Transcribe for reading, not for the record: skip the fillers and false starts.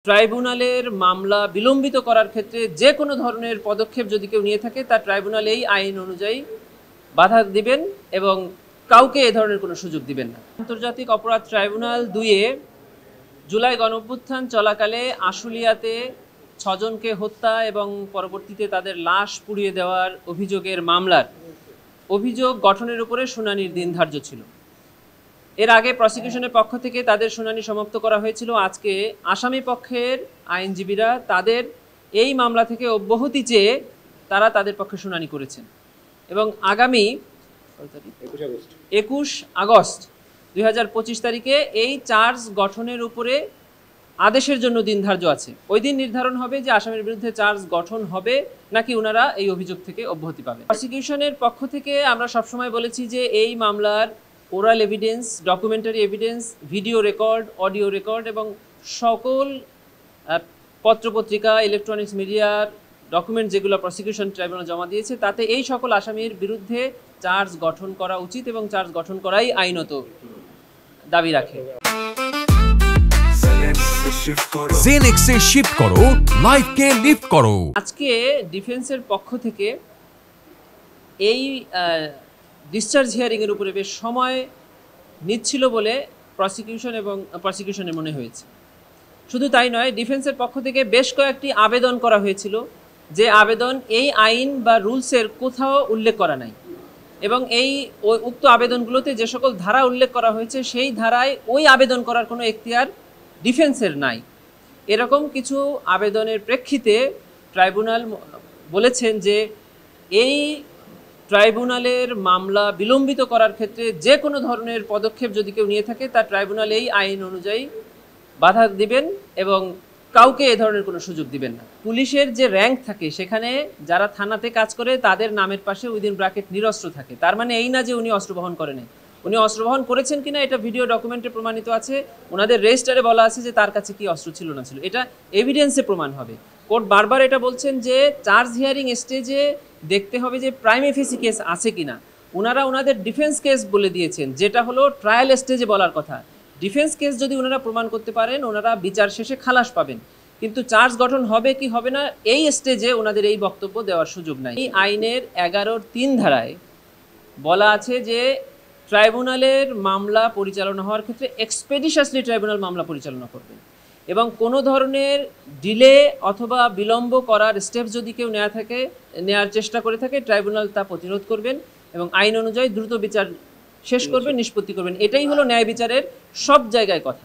ট্রাইব্যুনালের মামলা বিলম্বিত করার ক্ষেত্রে যে কোনো ধরনের পদক্ষেপ যদি কেউ নিয়ে থাকে তা ট্রাইব্যুনাল এই আইন অনুযায়ী বাধা দিবেন এবং কাউকে এ ধরনের কোনো সুযোগ দিবেন না। আন্তর্জাতিক অপরাধ ট্রাইব্যুনাল 2-এ জুলাই গণঅভ্যুত্থান চলাকালে আশুলিয়াতে 6 জনকে হত্যা এবং পরবর্তীতে তাদের লাশ পুড়িয়ে দেওয়ার অভিযোগের মামলার অভিযোগ গঠনের উপরে শুনানির দিন ধার্য ছিল। এর আগে প্রসিকিউশনের পক্ষ থেকে তাদের শুনানি সমাপ্ত করা হয়েছিল। আজকে আসামি পক্ষের আইনজীবীরা তাদের এই মামলা থেকে অব্যাহতি চেয়ে তারা তাদের পক্ষে শুনানি করেছেন এবং আগামী 21 আগস্ট 2025 তারিখে এই চার্জ গঠনের উপরে আদেশের জন্য দিন ধার্য আছে। ওই দিন নির্ধারণ হবে যে আসামির বিরুদ্ধে চার্জ গঠন হবে নাকি ওনারা এই অভিযোগ থেকে অব্যাহতি পাবে। প্রসিকিউশনের পক্ষ থেকে আমরা সবসময় বলেছি যে এই মামলার oral evidence, documentary evidence, video record, audio record এবং সকল পত্রপত্রিকা, ইলেকট্রনিক্স মিডিয়ার ডকুমেন্ট যেগুলো প্রসিকিউশন ট্রাইব্যুনাল জমা দিয়েছে তাতে এই সকল আসামির বিরুদ্ধে চার্জ গঠন করা উচিত এবং চার্জ গঠন করাই আইনত দাবি রাখে। জেনেক্সে শিফট করো, লাইফকে লিফট করো। আজকে ডিফেন্সের পক্ষ থেকে এই ডিসচার্জ হিয়ারিংয়ের উপরে বেশ সময় নিচ্ছিল বলে প্রসিকিউশনের মনে হয়েছে। শুধু তাই নয়, ডিফেন্সের পক্ষ থেকে বেশ কয়েকটি আবেদন করা হয়েছিল যে আবেদন এই আইন বা রুলসের কোথাও উল্লেখ করা নাই এবং এই উক্ত আবেদনগুলোতে যে সকল ধারা উল্লেখ করা হয়েছে সেই ধারায় ওই আবেদন করার কোনো এখতিয়ার ডিফেন্সের নাই। এরকম কিছু আবেদনের প্রেক্ষিতে ট্রাইব্যুনাল বলেছেন যে এই ট্রাইব্যুনালের মামলা বিলম্বিত করার ক্ষেত্রে যে কোনো ধরনের পদক্ষেপ যদি কেউ নিয়ে থাকে তা ট্রাইব্যুনাল এই আইন অনুযায়ী বাধা দিবেন এবং কাউকে এ ধরনের কোনো সুযোগ দিবেন না। পুলিশের যে র্যাঙ্ক থাকে সেখানে যারা থানাতে কাজ করে তাদের নামের পাশে উইদিন ব্র্যাকেট নিরস্ত্র থাকে। তার মানে এই না যে উনি অস্ত্র বহন করেন। উনি অস্ত্র বহন করেছেন কিনা এটা ভিডিও ডকুমেন্টে প্রমাণিত আছে। ওনাদের রেজিস্টারে বলা আছে যে তার কাছে কি অস্ত্র ছিল না ছিল, এটা এভিডেন্সে প্রমাণ হবে। কোর্ট বারবার এটা বলছেন যে চার্জ হিয়ারিং স্টেজে দেখতে হবে যে প্রাইমে ফেসি কেস আছে কিনা। ওনারা ওনাদের ডিফেন্স কেস বলে দিয়েছেন, যেটা হলো ট্রায়াল স্টেজে বলার কথা। ডিফেন্স কেস যদি ওনারা প্রমাণ করতে পারেন ওনারা বিচার শেষে খালাস পাবেন, কিন্তু চার্জ গঠন হবে কি হবে না এই স্টেজে ওনাদের এই বক্তব্য দেওয়ার সুযোগ নাই। এই আইনের 11(3) ধারায় বলা আছে যে ট্রাইব্যুনালের মামলা পরিচালনা হওয়ার ক্ষেত্রে এক্সপেডিশাসলি ট্রাইব্যুনাল মামলা পরিচালনা করবে এবং কোনো ধরনের ডিলে অথবা বিলম্ব করার স্টেপ যদি কেউ নেওয়ার চেষ্টা করে থাকে ট্রাইব্যুনাল তা প্রতিরোধ করবেন এবং আইন অনুযায়ী দ্রুত বিচার শেষ করবেন, নিষ্পত্তি করবেন। এটাই হলো ন্যায় বিচারের সব জায়গায় কথা।